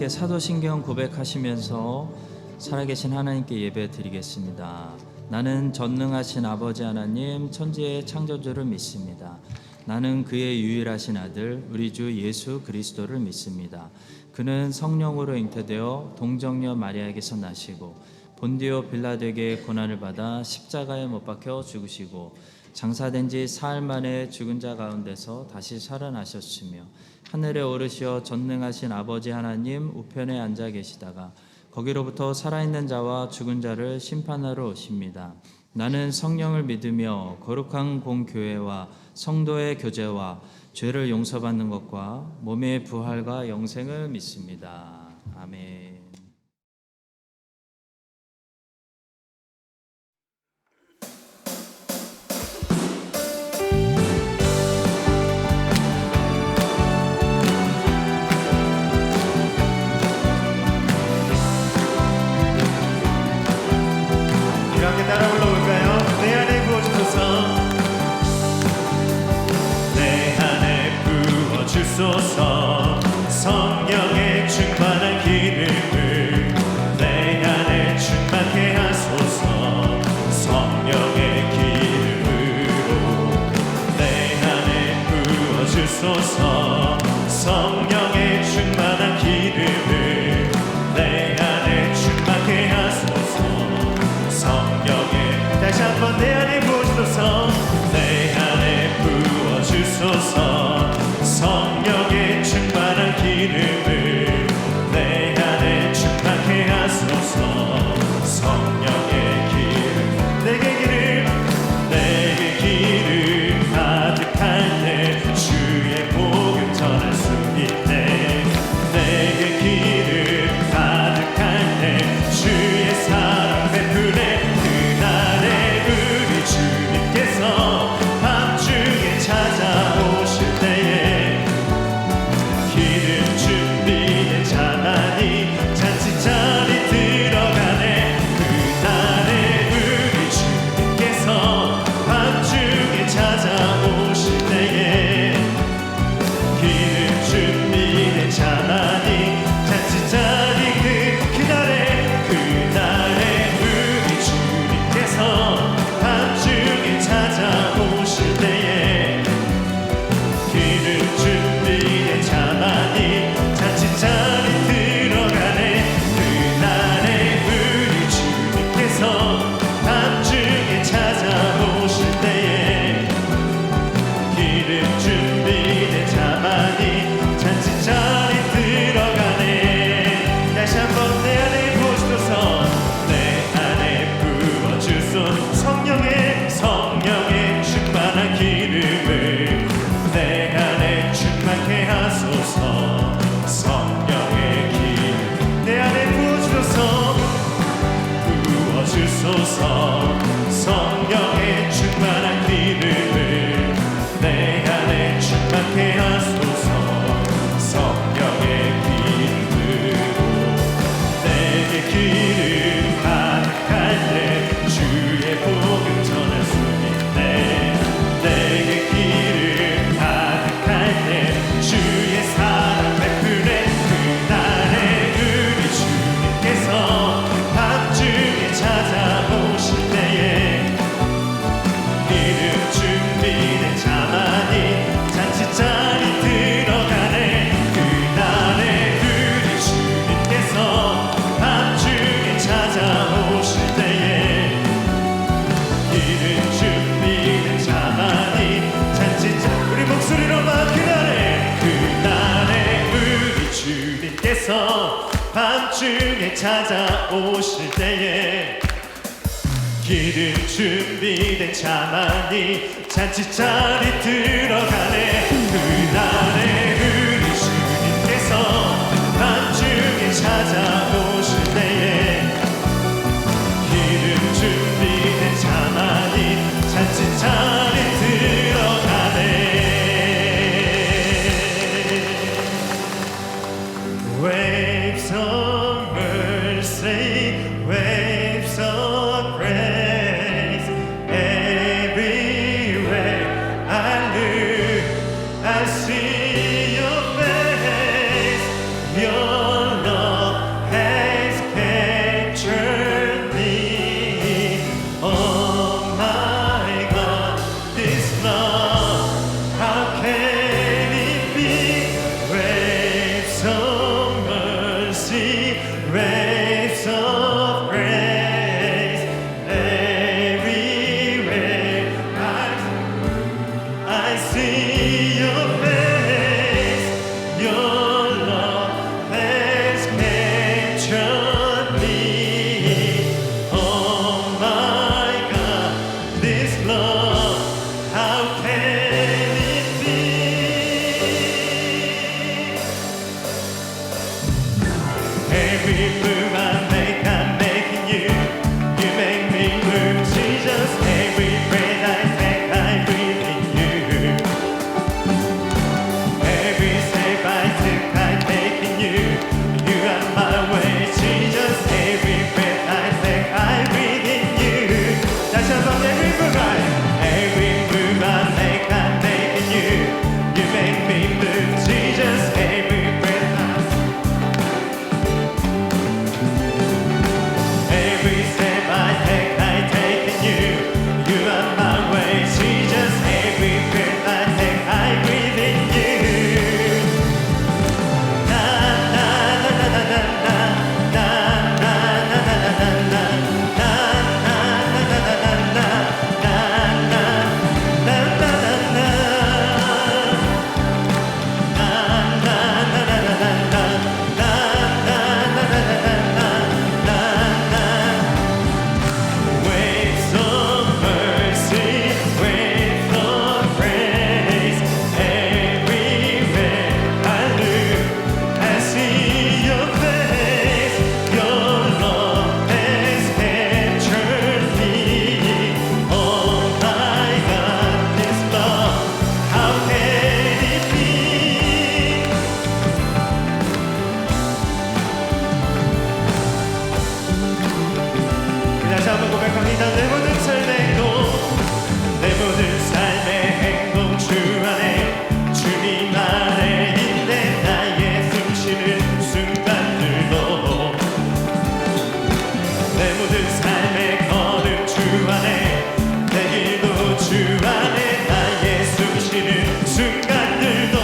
함께 사도신경 고백하시면서 살아계신 하나님께 예배 드리겠습니다. 나는 전능하신 아버지 하나님 천지의 창조주를 믿습니다. 나는 그의 유일하신 아들 우리 주 예수 그리스도를 믿습니다. 그는 성령으로 잉태되어 동정녀 마리아에게서 나시고 본디오 빌라도에게 고난을 받아 십자가에 못 박혀 죽으시고 장사된 지 사흘 만에 죽은 자 가운데서 다시 살아나셨으며 하늘에 오르시어 전능하신 아버지 하나님 우편에 앉아 계시다가 거기로부터 살아있는 자와 죽은 자를 심판하러 오십니다. 나는 성령을 믿으며 거룩한 공교회와 성도의 교제와 죄를 용서받는 것과 몸의 부활과 영생을 믿습니다. 아멘. 이렇게 따라 불러볼까요? 내 안에 부어주소서, 내 안에 부어주소서. 성령의 충만한 기름을 내 안에 충만케 하소서. 성령의 기름으로 내 안에 부어주소서. 성령의 충만한 기름을 내 안에 충만케 하소서. 성령의 다시 한번 내 안에 부어주소서. 내 안에 부어주소서. 성령의 충만한 기름을 내 안에 충만케 하소서. 성령의 기름 내게 기름 가득할 때 주의 복음 전할 수 있네. 내게 기름 가득할 때 주의 사랑 베푸네. 그날에 우리 주님께서 밤중에 찾아오실 때에 기름 준비된 자만이 잔치자리 들어가네. 그날에 우리 주님께서 밤중에 찾아오실 때에 기름 준비된 자만이 잔치자리 그날에 우리 주님께서 밤중에 찾아오실 때에 기름 준비된 자만이 잔치자리 들어가네. 그날에 우리 주님께서 밤중에 찾아오실 때에 기름 준비된 자만이 잔치자리 들어가네. 다시 한번 내 안에 부어주소서. 내 안에 부어주소서. 성령의 충만한 기름을 내 안에 충만케 하소서. 성령의 기름 내 안에 부어주소서. 성령의 충만한 기름을 내 안에 충만케 하소서. 성령의 기름으로 내게 기름 가득할 때 주의 복음 전할 수 있네. 내게 기름 가득할 때 주의 사랑 베푸네. 그날에 우리 주님께서 밤중에 찾아오실 때에 기름 준비된 자만이 잔치자리 들어가네. 그날에 우리 주님께서 밤중에 찾아오실 때에 기름 준비된 자만이 잔치자리 우리 목소리로만 그날에 우리 주님께서 밤중에 찾아오실 때에 기름 준비된 자만이 잔치자리 들어가네. 그날에 우리 주님께서 밤중에 찾아오실 때에 기름 준비된 자만이 잔치자리 들어가네. Waves of mercy, waves of grace, everywhere I look. see your face. Your love has captured me. Oh my God, this love, how can it be? Every move I make, I'm making you. You make me move, Jesus. Every breath I take, I breathe in you. Every step I took, I take in you. You are my way, Jesus. Every breath I take, I breathe in you. 다시 한번 every move I make, I'm making you. You make me move, Jesus. Every breath I Every step I take in you. You are my way, Jesus. Every breath I take, I breathe in you. Na na na na na na na na na na na na na Waves of mercy, waves of grace. Everywhere I look, I see your face. Your love has captured me. Oh my God, this love, how can it be? 다시 한번 고백합니다. 내 모든 삶의 행동, 내 모든 삶의 행동 주 안에, 주님 안에 있네. 나의 숨쉬는 순간들도, 내 모든 삶의 걸음 주 안에, 내 길도 주 안에, 나의 숨쉬는 순간들도.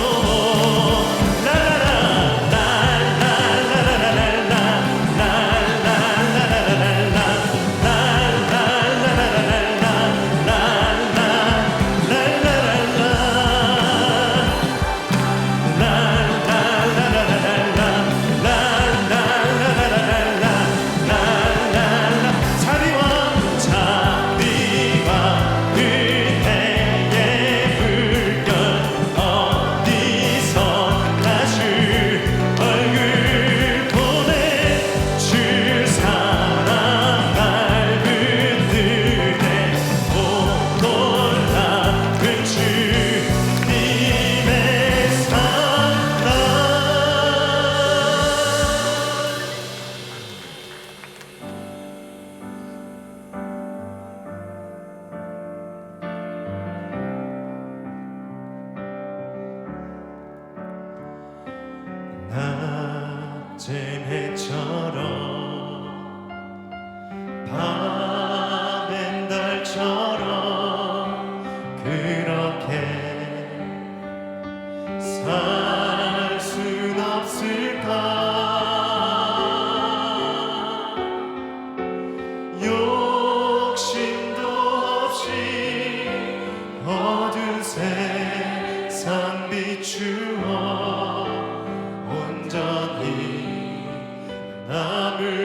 자비와 은혜의 물결 어디서 나주 얼굴 보내 주 사랑 밟은 눈에 오 놀라운 주님의 사랑. 낮은 해처럼 밤엔 달처럼 그렇게 살 순 없을까? 욕심도 없이 어두운 세상 비추어 온전히 남을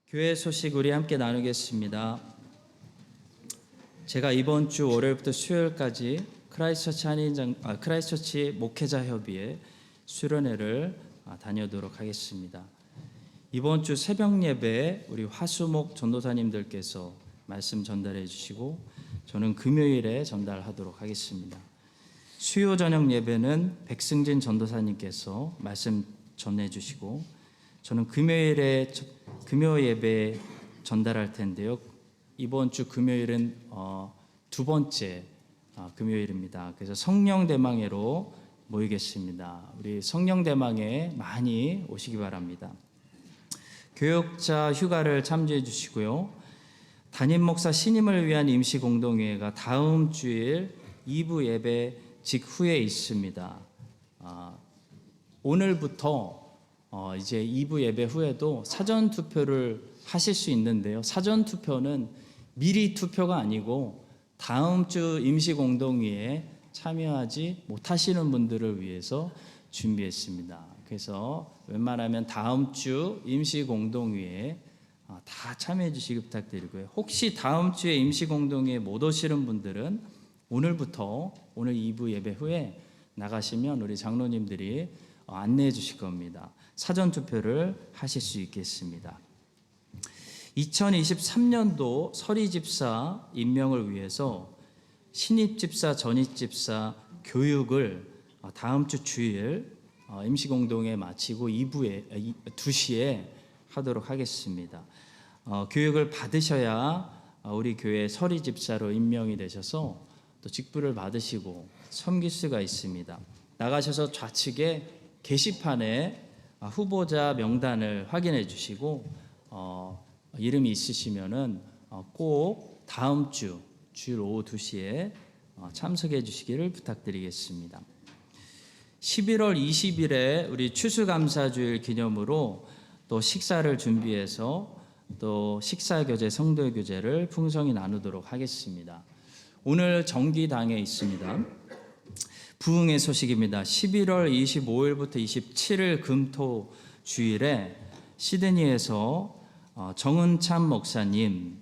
교회 소식 우리 함께 나누겠습니다. 제가 이번 주 월요일부터 수요일까지 크라이스처치 목회자 협의회 수련회를 다녀오도록 하겠습니다. 이번 주 새벽 예배에 우리 화수목 전도사님들께서 말씀 전달해 주시고 저는 금요일에 전달하도록 하겠습니다. 수요 저녁 예배는 백승진 전도사님께서 말씀 전해 주시고 저는 금요일에 금요 예배 전달할 텐데요. 이번 주 금요일은 두 번째 금요일입니다. 그래서 성령대망회로 모이겠습니다. 우리 성령대망회 많이 오시기 바랍니다. 교역자 휴가를 참조해 주시고요. 담임 목사 신임을 위한 임시 공동회의가 다음 주일 2부 예배 직후에 있습니다. 오늘부터 이제 2부 예배 후에도 사전 투표를 하실 수 있는데요. 사전 투표는 미리 투표가 아니고 다음 주 임시 공동회의에 참여하지 못하시는 분들을 위해서 준비했습니다. 그래서 웬만하면 다음 주 임시 공동회의에 다 참여해 주시기 부탁드리고요. 혹시 다음 주에 임시 공동회의에 못 오시는 분들은 오늘부터 오늘 2부 예배 후에 나가시면 우리 장로님들이 안내해 주실 겁니다. 사전 투표를 하실 수 있겠습니다. 2023년도 서리집사 임명을 위해서 신입집사, 전입집사 교육을 다음 주 주일 임시공동회 마치고 2시에 하도록 하겠습니다. 교육을 받으셔야 우리 교회 서리집사로 임명이 되셔서 또 직분을 받으시고 섬길 수가 있습니다. 나가셔서 좌측에 게시판에 후보자 명단을 확인해 주시고 이름이 있으시면은 꼭 다음 주 주일 오후 2시에 참석해 주시기를 부탁드리겠습니다. 11월 20일에 우리 추수감사주일 기념으로 또 식사를 준비해서 또 식사교제, 성도교제를 풍성히 나누도록 하겠습니다. 오늘 정기당에 있습니다. 부흥의 소식입니다. 11월 25일부터 27일 금토 주일에 시드니에서 정은참 목사님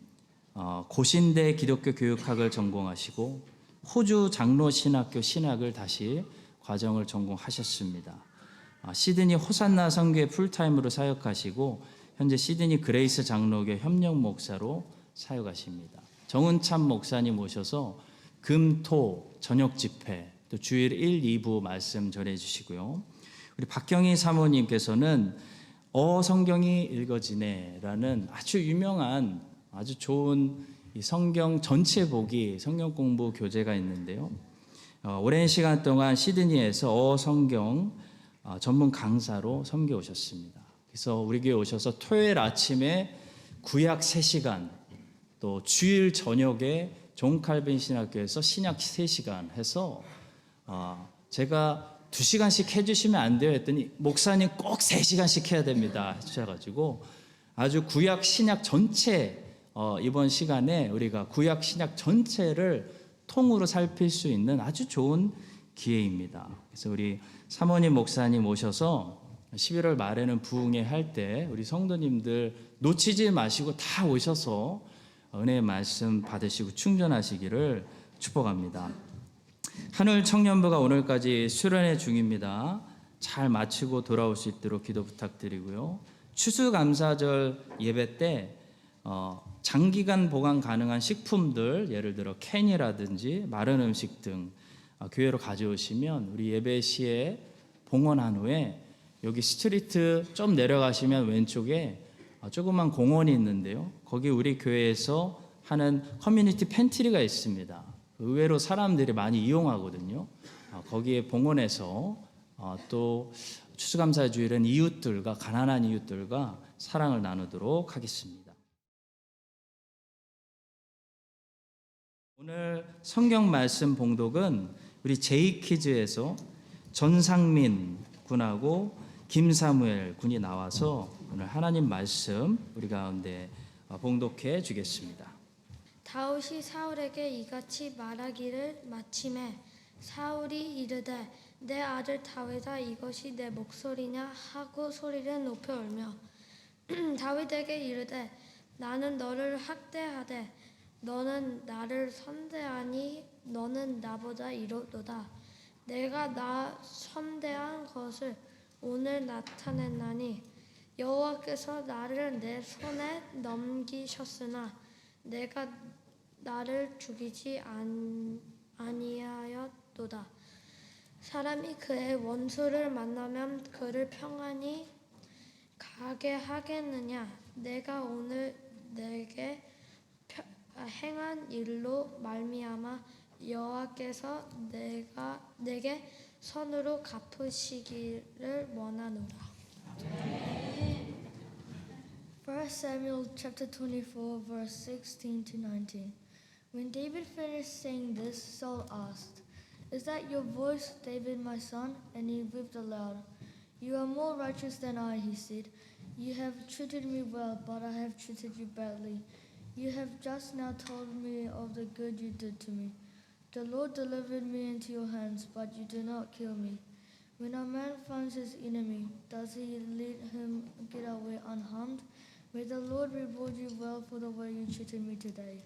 고신대 기독교 교육학을 전공하시고 호주 장로신학교 신학을 다시 과정을 전공하셨습니다. 시드니 호산나 선교회 풀타임으로 사역하시고 현재 시드니 그레이스 장로교 협력 목사로 사역하십니다. 정은참 목사님 오셔서 금토 저녁 집회 또 주일 1, 2부 말씀 전해 주시고요. 우리 박경희 사모님께서는 성경이 읽어지네라는 아주 유명한 아주 좋은 이 성경 전체 보기 성경 공부 교재가 있는데요. 오랜 시간 동안 시드니에서 성경 전문 강사로 섬겨 오셨습니다. 그래서 우리 교회 오셔서 토요일 아침에 구약 3시간 또 주일 저녁에 존 칼빈 신학교에서 신약 3시간 해서 제가 2시간씩 해주시면 안 돼요 했더니 목사님 꼭 3시간씩 해야 됩니다 하셔가지고 아주 구약 신약 전체 이번 시간에 우리가 구약 신약 전체를 통으로 살필 수 있는 아주 좋은 기회입니다. 그래서 우리 사모님 목사님 오셔서 11월 말에는 부흥회 할 때 우리 성도님들 놓치지 마시고 다 오셔서 은혜의 말씀 받으시고 충전하시기를 축복합니다. 하늘 청년부가 오늘까지 수련회 중입니다. 잘 마치고 돌아올 수 있도록 기도 부탁드리고요. 추수감사절 예배 때 장기간 보관 가능한 식품들 예를 들어 캔이라든지 마른 음식 등 교회로 가져오시면 우리 예배 시에 봉헌한 후에 여기 스트리트 좀 내려가시면 왼쪽에 조그만 공원이 있는데요. 거기 우리 교회에서 하는 커뮤니티 팬트리가 있습니다. 의외로 사람들이 많이 이용하거든요. 거기에 봉헌해서 또 추수감사주일은 이웃들과 가난한 이웃들과 사랑을 나누도록 하겠습니다. 오늘 성경 말씀 봉독은 우리 제이키즈에서 전상민 군하고 김사무엘 군이 나와서 오늘 하나님 말씀 우리 가운데 봉독해 주겠습니다. 다윗이 사울에게 이같이 말하기를 마침에 사울이 이르되 내 아들 다윗아 이것이 내 목소리냐 하고 소리를 높여 울며 다윗에게 이르되 나는 너를 학대하되 너는 나를 선대하니 너는 나보다 이로도다. 내가 나 선대한 것을 오늘 나타냈나니 여호와께서 나를 내 손에 넘기셨으나 내가 나를 죽이지 아니하였도다. 사람이 그의 원수를 만나면 그를 평안히 가게 하겠느냐? 내가 오늘 내게 행한 일로 말미암아 여호와께서 내게 선으로 갚으시기를 원하노라. 1 Samuel chapter 24 verse 16 to 19. When David finished saying this, Saul asked, "Is that your voice, David my son?" And he wept aloud. "You are more righteous than I," he said. "You have treated me well, but I have treated you badly. You have just now told me of the good you did to me. The Lord delivered me into your hands, but you did not kill me. When a man finds his enemy, does he let him get away unharmed? May the Lord reward you well for the way you treated me today."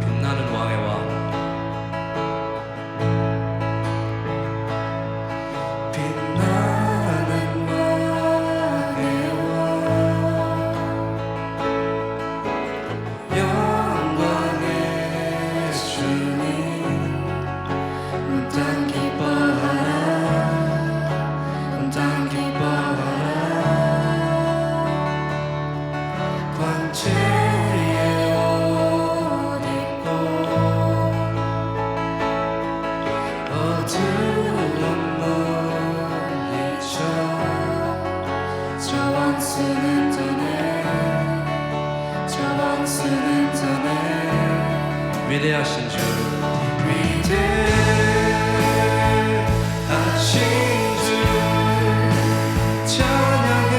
빛나는 왕의 왕 빛나는 왕의 왕 영광의 주님 온 땅 기뻐하라 온 땅 기뻐하라 광채의 옷 입고 어두운 물리쳐 저 원수는 떠내 저 원수는 떠내 위대하신 주 위대하신 주 찬양해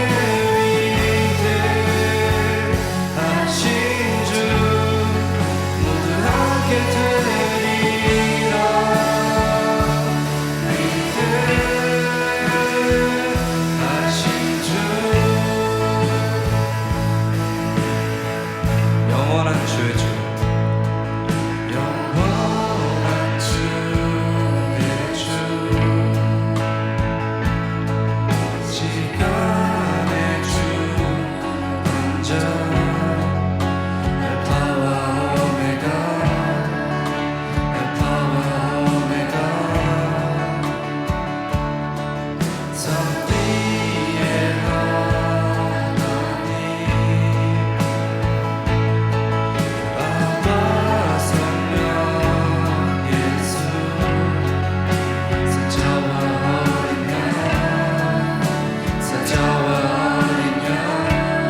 위대하신 주 모두 함께 드리라 위대하신 주 영원한 주의 주 영원한 주의 주 시간의 주 먼저 알파와 오메가 알파와 오메가 선 위의 하나님 아빠 성령 예수 사자와 어린 양 사자와 어린 양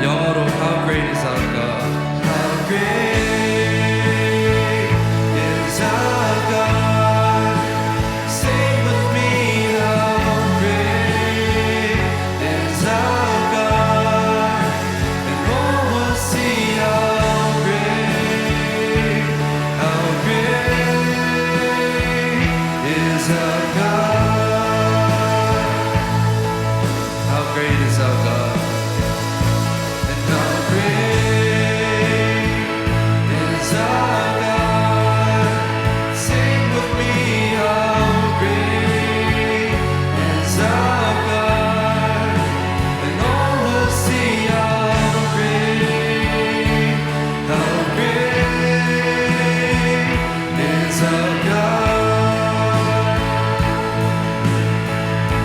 영어로 How great is our God How great is our God Sing with me How great is our God And all will see how great is our God How great is our God And how great is our God Sing with me How great is our God And all will see how great is our God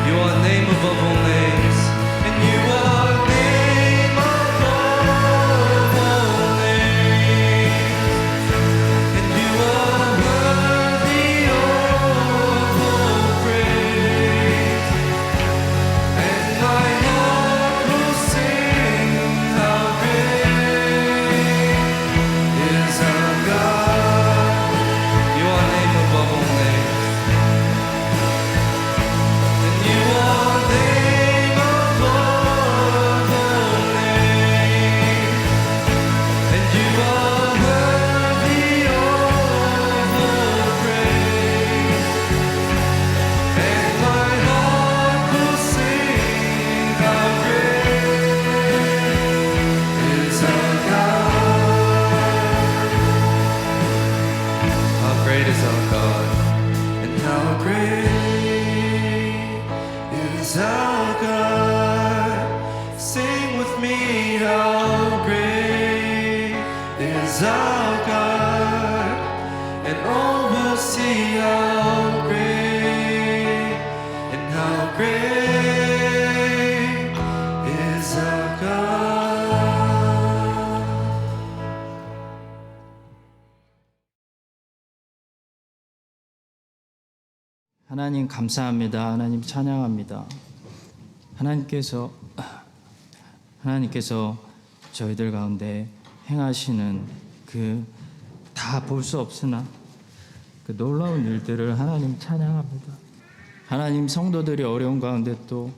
You are name above all names And you are name above all names And you are worthy of all praise And my heart will sing how great is our God is our God. Sing with me, how great is our God, and all will see how great and how great is our God. 하나님 감사합니다. 하나님 찬양합니다. 하나님께서 저희들 가운데 행하시는 그 다 볼 수 없으나 그 놀라운 일들을 하나님 찬양합니다. 하나님 성도들이 어려운 가운데 또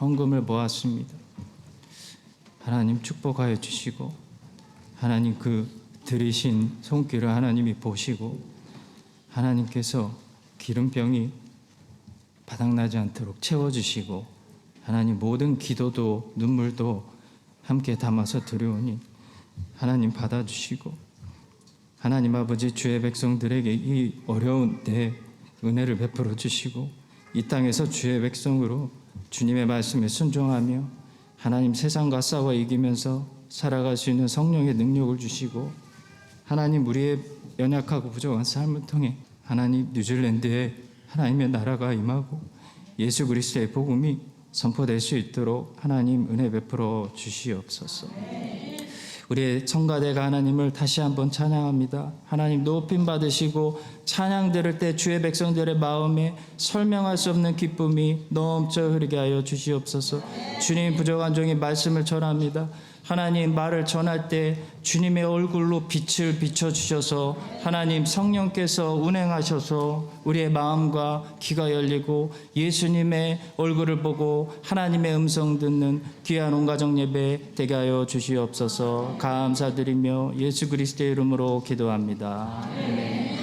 헌금을 모았습니다. 하나님 축복하여 주시고 하나님 그 들이신 손길을 하나님이 보시고 하나님께서 기름병이 바닥나지 않도록 채워주시고 하나님 모든 기도도 눈물도 함께 담아서 드려오니 하나님 받아주시고 하나님 아버지 주의 백성들에게 이 어려운 때 은혜를 베풀어 주시고 이 땅에서 주의 백성으로 주님의 말씀에 순종하며 하나님 세상과 싸워 이기면서 살아갈 수 있는 성령의 능력을 주시고 하나님 우리의 연약하고 부족한 삶을 통해 하나님 뉴질랜드에 하나님의 나라가 임하고 예수 그리스도의 복음이 선포될 수 있도록 하나님 은혜 베풀어 주시옵소서. 우리의 청가대가 하나님을 다시 한번 찬양합니다. 하나님 높임 받으시고 찬양 들을 때 주의 백성들의 마음에 설명할 수 없는 기쁨이 넘쳐 흐르게 하여 주시옵소서. 주님 부족한 종이 말씀을 전합니다. 하나님 말을 전할 때 주님의 얼굴로 빛을 비춰주셔서 하나님 성령께서 운행하셔서 우리의 마음과 귀가 열리고 예수님의 얼굴을 보고 하나님의 음성 듣는 귀한 온 가정 예배 되게 하여 주시옵소서. 감사드리며 예수 그리스도의 이름으로 기도합니다. 아멘.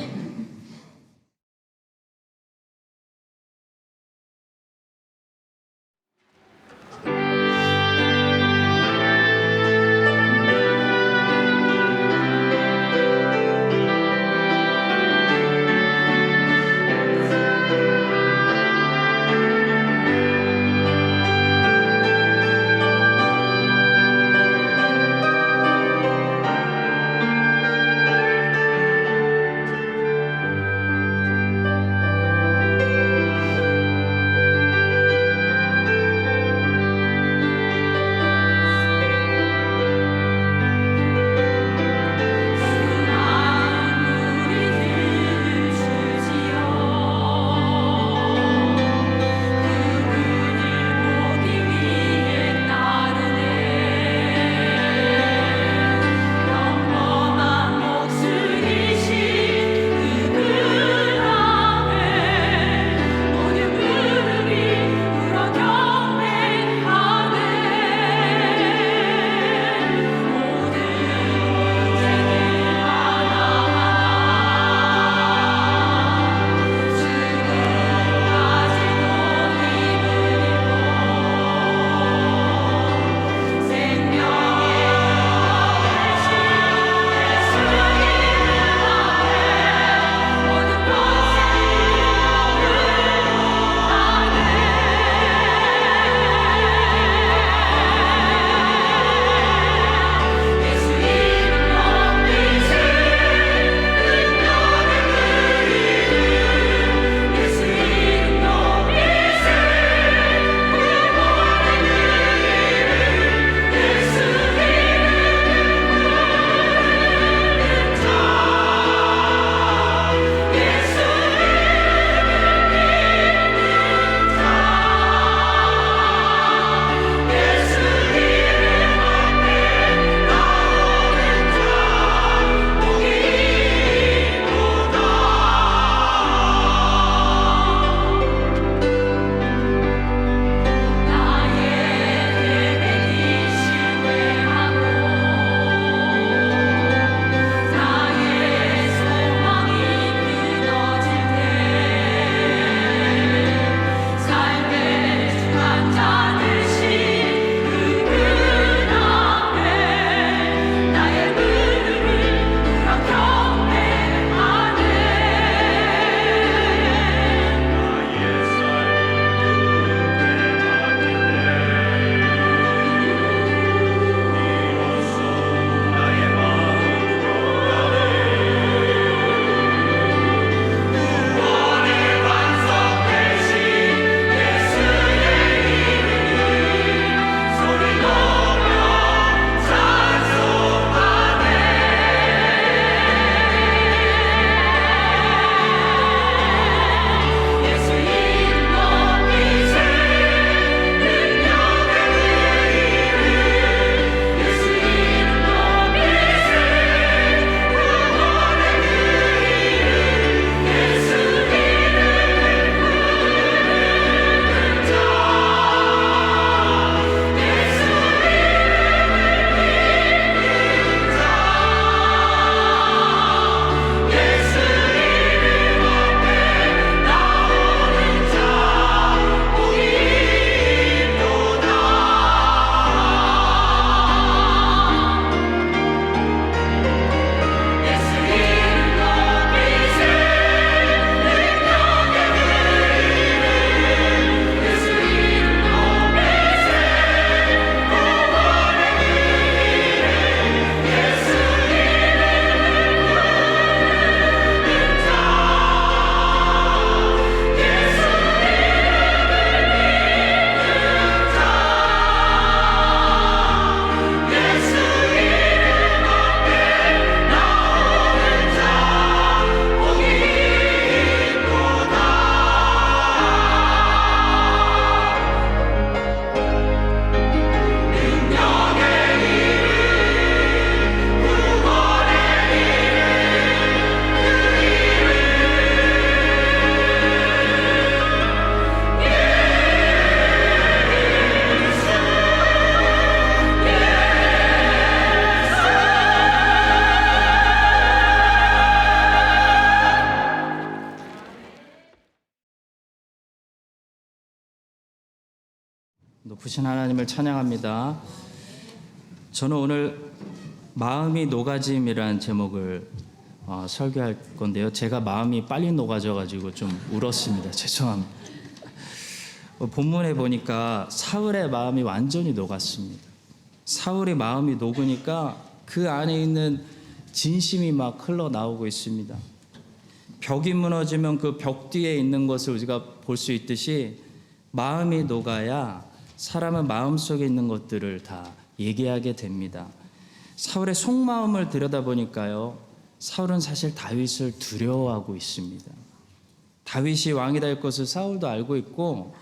높으신 하나님을 찬양합니다. 저는 오늘 마음이 녹아짐이라는 제목을 설교할 건데요. 제가 마음이 빨리 녹아져가지고 좀 울었습니다. 죄송합니다. 본문에 보니까 사울의 마음이 완전히 녹았습니다. 사울의 마음이 녹으니까 그 안에 있는 진심이 막 흘러나오고 있습니다. 벽이 무너지면 그 벽 뒤에 있는 것을 우리가 볼 수 있듯이 마음이 녹아야 사람은 마음속에 있는 것들을 다 얘기하게 됩니다. 사울의 속마음을 들여다보니까요, 사울은 사실 다윗을 두려워하고 있습니다. 다윗이 왕이 될 것을 사울도 알고 있고,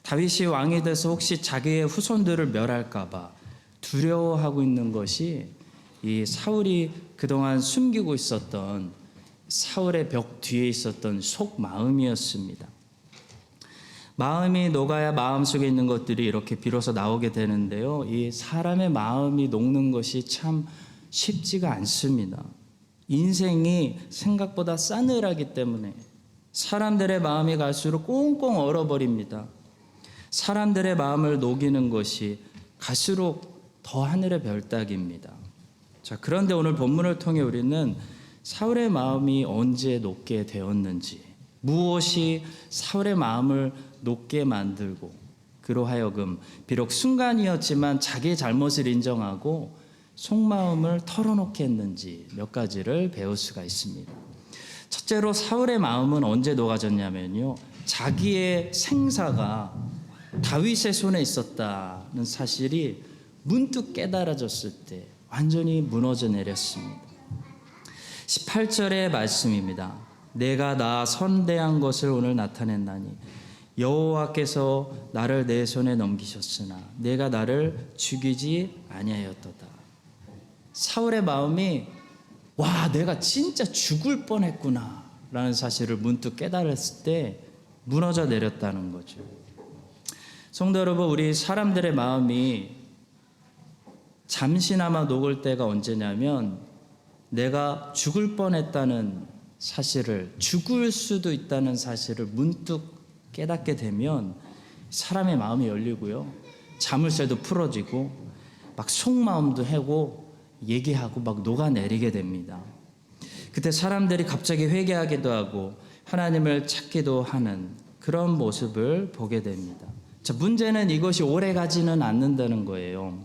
다윗이 왕이 돼서 혹시 자기의 후손들을 멸할까 봐 두려워하고 있는 것이 이 사울이 그동안 숨기고 있었던, 사울의 벽 뒤에 있었던 속마음이었습니다. 마음이 녹아야 마음속에 있는 것들이 이렇게 비로소 나오게 되는데요. 이 사람의 마음이 녹는 것이 참 쉽지가 않습니다. 인생이 생각보다 싸늘하기 때문에 사람들의 마음이 갈수록 꽁꽁 얼어버립니다. 사람들의 마음을 녹이는 것이 갈수록 더 하늘의 별따기입니다. 자, 그런데 오늘 본문을 통해 우리는 사울의 마음이 언제 녹게 되었는지, 무엇이 사울의 마음을 녹게 만들고 그로 하여금 비록 순간이었지만 자기의 잘못을 인정하고 속마음을 털어놓게 했는지 몇 가지를 배울 수가 있습니다. 첫째로 사울의 마음은 언제 녹아졌냐면요, 자기의 생사가 다윗의 손에 있었다는 사실이 문득 깨달아졌을 때 완전히 무너져 내렸습니다. 18절의 말씀입니다. 내가 나 선대한 것을 오늘 나타냈나니 여호와께서 나를 내 손에 넘기셨으나 내가 나를 죽이지 아니하였도다. 사울의 마음이 와, 내가 진짜 죽을 뻔했구나 라는 사실을 문득 깨달았을 때 무너져 내렸다는 거죠. 성도 여러분, 우리 사람들의 마음이 잠시나마 녹을 때가 언제냐면 내가 죽을 뻔했다는 사실을, 죽을 수도 있다는 사실을 문득 깨닫게 되면 사람의 마음이 열리고요, 자물쇠도 풀어지고 막 속마음도 하고 얘기하고 막 녹아내리게 됩니다. 그때 사람들이 갑자기 회개하기도 하고 하나님을 찾기도 하는 그런 모습을 보게 됩니다. 자, 문제는 이것이 오래 가지는 않는다는 거예요.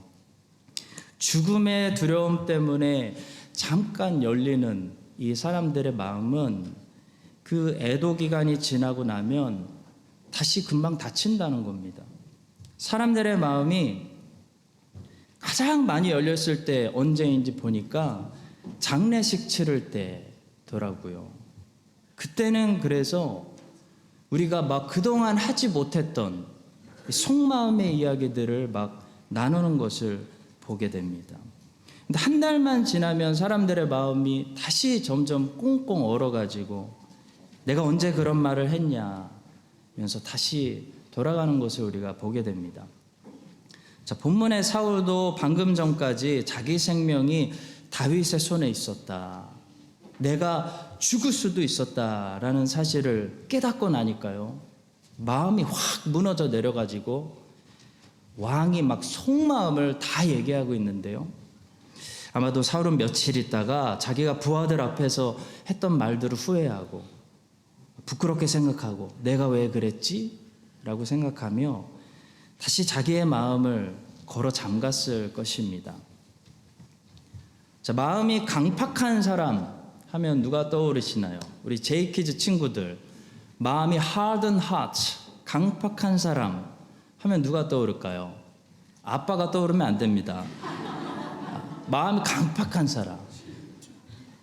죽음의 두려움 때문에 잠깐 열리는 이 사람들의 마음은 그 애도 기간이 지나고 나면 다시 금방 닫힌다는 겁니다. 사람들의 마음이 가장 많이 열렸을 때 언제인지 보니까 장례식 치를 때더라고요. 그때는 그래서 우리가 막 그동안 하지 못했던 속마음의 이야기들을 막 나누는 것을 보게 됩니다. 근데 한 달만 지나면 사람들의 마음이 다시 점점 꽁꽁 얼어가지고 내가 언제 그런 말을 했냐 면서 다시 돌아가는 것을 우리가 보게 됩니다. 자, 본문의 사울도 방금 전까지 자기 생명이 다윗의 손에 있었다, 내가 죽을 수도 있었다라는 사실을 깨닫고 나니까요, 마음이 확 무너져 내려가지고 왕이 막 속마음을 다 얘기하고 있는데요, 아마도 사울은 며칠 있다가 자기가 부하들 앞에서 했던 말들을 후회하고 부끄럽게 생각하고 내가 왜 그랬지? 라고 생각하며 다시 자기의 마음을 걸어 잠갔을 것입니다. 자, 마음이 강팍한 사람 하면 누가 떠오르시나요? 우리 제이키즈 친구들, 마음이 hardened heart, 강팍한 사람 하면 누가 떠오를까요? 아빠가 떠오르면 안 됩니다. 마음이 강팍한 사람,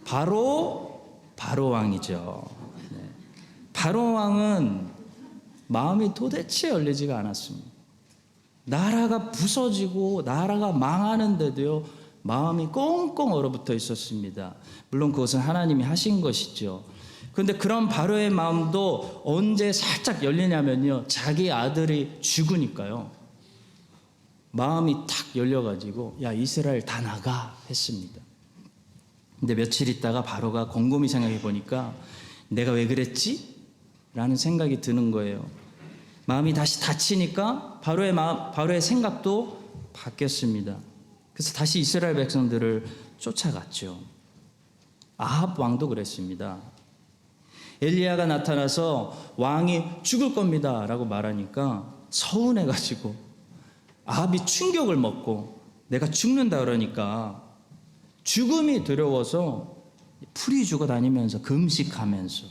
바로 왕이죠. 네. 바로 왕은 마음이 도대체 열리지가 않았습니다. 나라가 부서지고 나라가 망하는데도요, 마음이 꽁꽁 얼어붙어 있었습니다. 물론 그것은 하나님이 하신 것이죠. 그런데 그런 바로의 마음도 언제 살짝 열리냐면요, 자기 아들이 죽으니까요, 마음이 탁 열려가지고 야, 이스라엘 다 나가 했습니다. 근데 며칠 있다가 바로가 곰곰이 생각해 보니까 내가 왜 그랬지? 라는 생각이 드는 거예요. 마음이 다시 닫히니까 바로의 생각도 바뀌었습니다. 그래서 다시 이스라엘 백성들을 쫓아갔죠. 아합 왕도 그랬습니다. 엘리야가 나타나서 왕이 죽을 겁니다 라고 말하니까 서운해가지고 아합이 충격을 먹고 내가 죽는다 그러니까 죽음이 두려워서 풀이 죽어 다니면서 금식하면서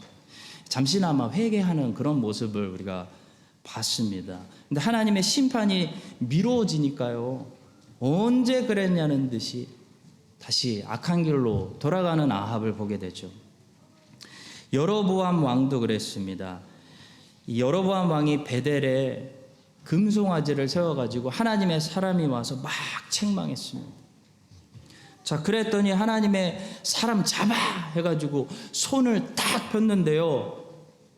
잠시나마 회개하는 그런 모습을 우리가 봤습니다. 근데 하나님의 심판이 미뤄지니까요, 언제 그랬냐는 듯이 다시 악한 길로 돌아가는 아합을 보게 되죠. 여로보암 왕도 그랬습니다. 이 여로보암 왕이 베델에 금송아지를 세워가지고 하나님의 사람이 와서 막 책망했습니다. 자, 그랬더니 하나님의 사람 잡아 해가지고 손을 딱 폈는데요,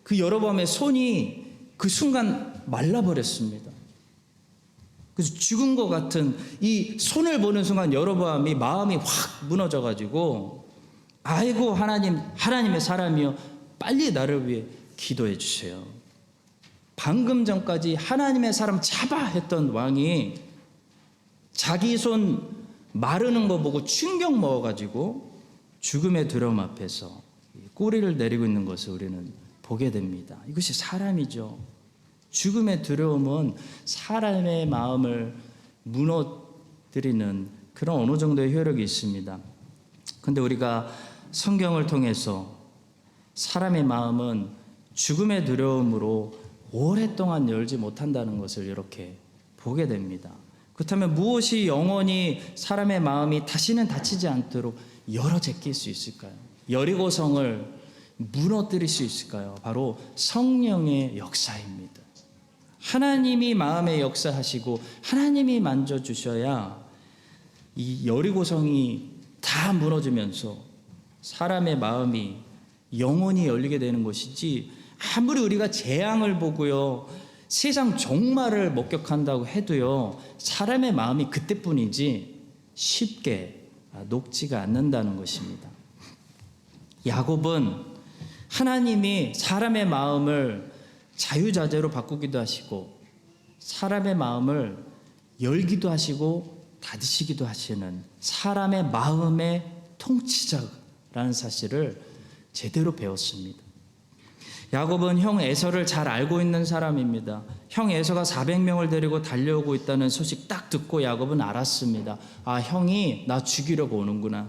그 여로보암의 손이 그 순간 말라버렸습니다. 그래서 죽은 것 같은 이 손을 보는 순간 여로보암이 마음이 확 무너져가지고 아이고 하나님의 사람이여 빨리 나를 위해 기도해 주세요. 방금 전까지 하나님의 사람 잡아 했던 왕이 자기 손 마르는 거 보고 충격 먹어가지고 죽음의 두려움 앞에서 꼬리를 내리고 있는 것을 우리는 보게 됩니다. 이것이 사람이죠. 죽음의 두려움은 사람의 마음을 무너뜨리는 그런 어느 정도의 효력이 있습니다. 그런데 우리가 성경을 통해서 사람의 마음은 죽음의 두려움으로 오랫동안 열지 못한다는 것을 이렇게 보게 됩니다. 그렇다면 무엇이 영원히 사람의 마음이 다시는 닫히지 않도록 열어 제낄 수 있을까요? 여리고성을 무너뜨릴 수 있을까요? 바로 성령의 역사입니다. 하나님이 마음에 역사하시고 하나님이 만져주셔야 이 여리고성이 다 무너지면서 사람의 마음이 영원히 열리게 되는 것이지, 아무리 우리가 재앙을 보고요, 세상 종말을 목격한다고 해도요, 사람의 마음이 그때뿐이지 쉽게 녹지가 않는다는 것입니다. 야곱은 하나님이 사람의 마음을 자유자재로 바꾸기도 하시고 사람의 마음을 열기도 하시고 닫으시기도 하시는 사람의 마음의 통치자라는 사실을 제대로 배웠습니다. 야곱은 형 에서를 잘 알고 있는 사람입니다. 형 에서가 400명을 데리고 달려오고 있다는 소식 딱 듣고 야곱은 알았습니다. 아, 형이 나 죽이려고 오는구나.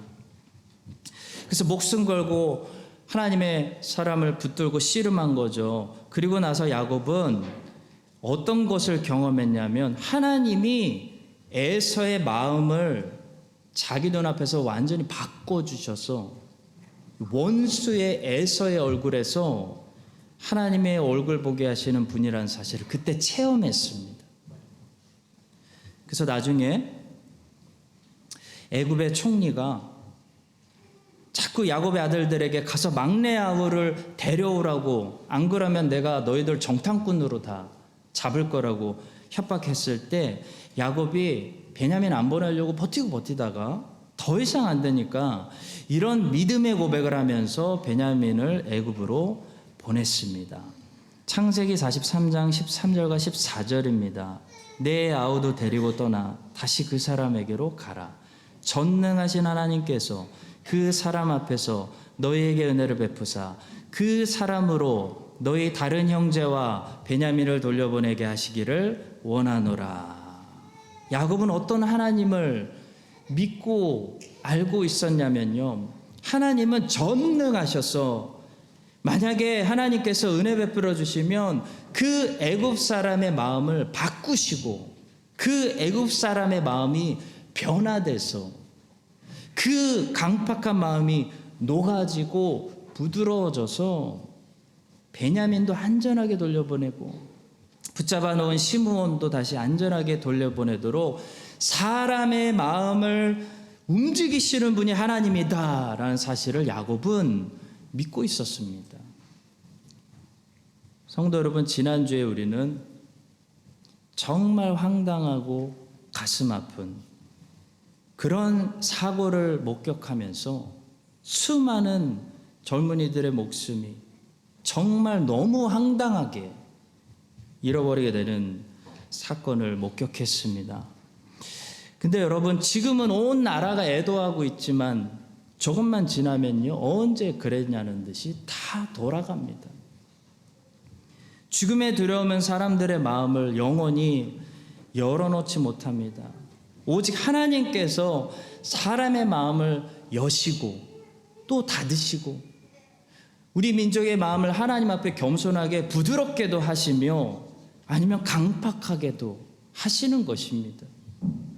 그래서 목숨 걸고 하나님의 사람을 붙들고 씨름한 거죠. 그리고 나서 야곱은 어떤 것을 경험했냐면 하나님이 에서의 마음을 자기 눈앞에서 완전히 바꿔주셔서 원수의 에서의 얼굴에서 하나님의 얼굴 보게 하시는 분이라는 사실을 그때 체험했습니다. 그래서 나중에 애굽의 총리가 자꾸 야곱의 아들들에게 가서 막내 아우를 데려오라고, 안 그러면 내가 너희들 정탐꾼으로 다 잡을 거라고 협박했을 때 야곱이 베냐민 안 보내려고 버티다가 더 이상 안 되니까 이런 믿음의 고백을 하면서 베냐민을 애굽으로 보냈습니다. 창세기 43장 13절과 14절입니다. 내 아우도 데리고 떠나 다시 그 사람에게로 가라. 전능하신 하나님께서 그 사람 앞에서 너희에게 은혜를 베푸사 그 사람으로 너희 다른 형제와 베냐민을 돌려보내게 하시기를 원하노라. 야곱은 어떤 하나님을 믿고 알고 있었냐면요, 하나님은 전능하셔서 만약에 하나님께서 은혜 베풀어 주시면 그 애굽 사람의 마음을 바꾸시고 그 애굽 사람의 마음이 변화돼서 그 강팍한 마음이 녹아지고 부드러워져서 베냐민도 안전하게 돌려보내고 붙잡아 놓은 시므온도 다시 안전하게 돌려보내도록 사람의 마음을 움직이시는 분이 하나님이다라는 사실을 야곱은 믿고 있었습니다. 성도 여러분, 지난주에 우리는 정말 황당하고 가슴 아픈 그런 사고를 목격하면서 수많은 젊은이들의 목숨이 정말 너무 황당하게 잃어버리게 되는 사건을 목격했습니다. 근데 여러분, 지금은 온 나라가 애도하고 있지만 조금만 지나면요, 언제 그랬냐는 듯이 다 돌아갑니다. 죽음의 두려움은 사람들의 마음을 영원히 열어놓지 못합니다. 오직 하나님께서 사람의 마음을 여시고 또 닫으시고 우리 민족의 마음을 하나님 앞에 겸손하게 부드럽게도 하시며 아니면 강팍하게도 하시는 것입니다.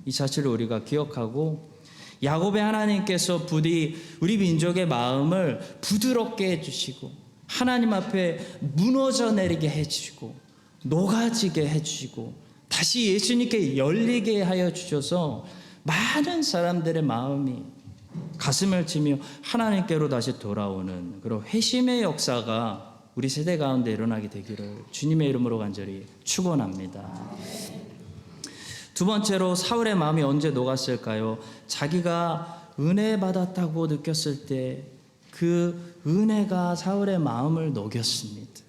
이 사실을 우리가 기억하고 야곱의 하나님께서 부디 우리 민족의 마음을 부드럽게 해주시고 하나님 앞에 무너져 내리게 해주시고 녹아지게 해주시고 다시 예수님께 열리게 하여 주셔서 많은 사람들의 마음이 가슴을 치며 하나님께로 다시 돌아오는 그런 회심의 역사가 우리 세대 가운데 일어나게 되기를 주님의 이름으로 간절히 축원합니다. 두 번째로 사울의 마음이 언제 녹았을까요? 자기가 은혜 받았다고 느꼈을 때 그 은혜가 사울의 마음을 녹였습니다.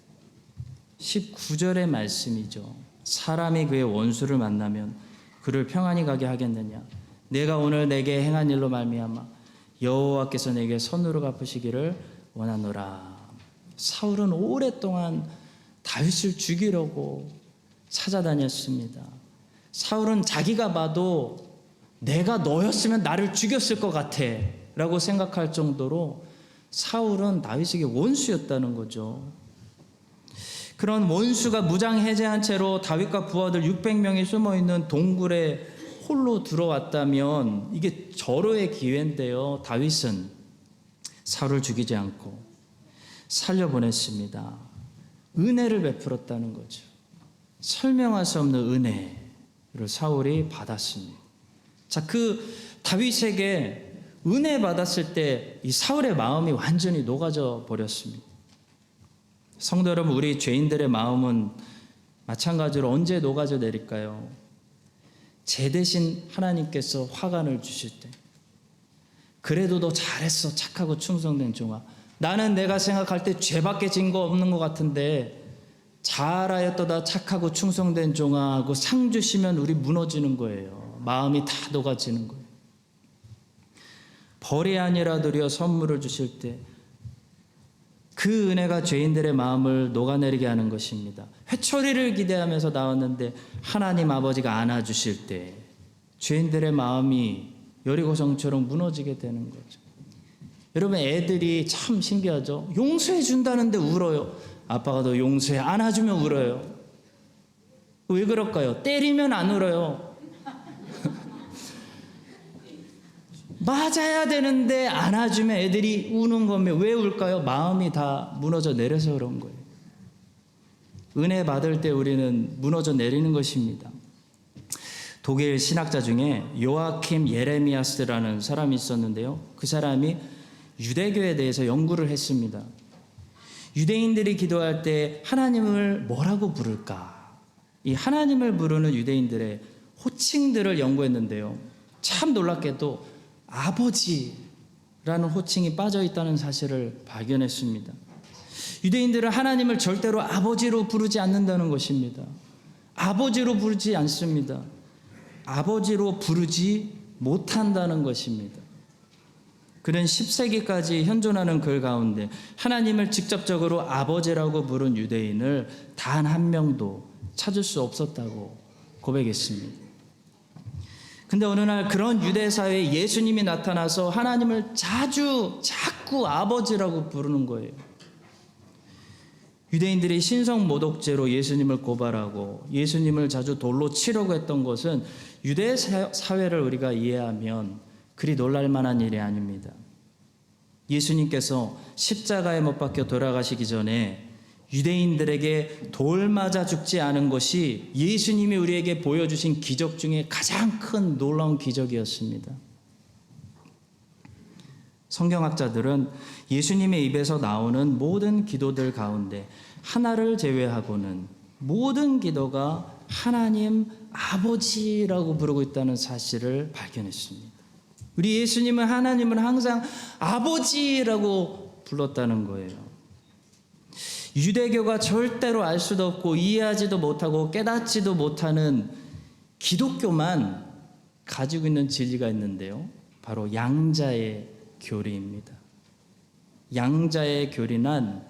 19절의 말씀이죠. 사람이 그의 원수를 만나면 그를 평안히 가게 하겠느냐? 내가 오늘 내게 행한 일로 말미암아 여호와께서 내게 선으로 갚으시기를 원하노라. 사울은 오랫동안 다윗을 죽이려고 찾아다녔습니다. 사울은 자기가 봐도 내가 너였으면 나를 죽였을 것 같아 라고 생각할 정도로 사울은 다윗에게 원수였다는 거죠. 그런 원수가 무장해제한 채로 다윗과 부하들 600명이 숨어있는 동굴에 홀로 들어왔다면 이게 절호의 기회인데요. 다윗은 사울을 죽이지 않고 살려보냈습니다. 은혜를 베풀었다는 거죠. 설명할 수 없는 은혜를 사울이 받았습니다. 자, 그 다윗에게 은혜 받았을 때 이 사울의 마음이 완전히 녹아져 버렸습니다. 성도 여러분, 우리 죄인들의 마음은 마찬가지로 언제 녹아져 내릴까요? 제 대신 하나님께서 화관을 주실 때, 그래도 너 잘했어, 착하고 충성된 종아, 나는 내가 생각할 때 죄밖에 진 거 없는 것 같은데 잘하였도다 착하고 충성된 종아 하고 상 주시면 우리 무너지는 거예요. 마음이 다 녹아지는 거예요. 벌이 아니라 도리어 선물을 주실 때 그 은혜가 죄인들의 마음을 녹아내리게 하는 것입니다. 회초리를 기대하면서 나왔는데 하나님 아버지가 안아주실 때 죄인들의 마음이 여리고성처럼 무너지게 되는 거죠. 여러분, 애들이 참 신기하죠. 용서해 준다는데 울어요. 아빠가 너 용서해, 안아주면 울어요. 왜 그럴까요? 때리면 안 울어요. 맞아야 되는데 안아주면 애들이 우는 거면 왜 울까요? 마음이 다 무너져 내려서 그런 거예요. 은혜 받을 때 우리는 무너져 내리는 것입니다. 독일 신학자 중에 요아킴 예레미야스라는 사람이 있었는데요. 그 사람이 유대교에 대해서 연구를 했습니다. 유대인들이 기도할 때 하나님을 뭐라고 부를까? 이 하나님을 부르는 유대인들의 호칭들을 연구했는데요. 참 놀랍게도 아버지라는 호칭이 빠져 있다는 사실을 발견했습니다. 유대인들은 하나님을 절대로 아버지로 부르지 않는다는 것입니다. 아버지로 부르지 않습니다. 아버지로 부르지 못한다는 것입니다. 그는 10세기까지 현존하는 글 가운데 하나님을 직접적으로 아버지라고 부른 유대인을 단 한 명도 찾을 수 없었다고 고백했습니다. 근데 어느 날 그런 유대 사회에 예수님이 나타나서 하나님을 자꾸 아버지라고 부르는 거예요. 유대인들이 신성 모독죄로 예수님을 고발하고 예수님을 자주 돌로 치려고 했던 것은 유대 사회를 우리가 이해하면 그리 놀랄 만한 일이 아닙니다. 예수님께서 십자가에 못 박혀 돌아가시기 전에 유대인들에게 돌 맞아 죽지 않은 것이 예수님이 우리에게 보여주신 기적 중에 가장 큰 놀라운 기적이었습니다. 성경학자들은 예수님의 입에서 나오는 모든 기도들 가운데 하나를 제외하고는 모든 기도가 하나님 아버지라고 부르고 있다는 사실을 발견했습니다. 우리 예수님은 하나님을 항상 아버지라고 불렀다는 거예요. 유대교가 절대로 알 수도 없고 이해하지도 못하고 깨닫지도 못하는 기독교만 가지고 있는 진리가 있는데요. 바로 양자의 교리입니다. 양자의 교리는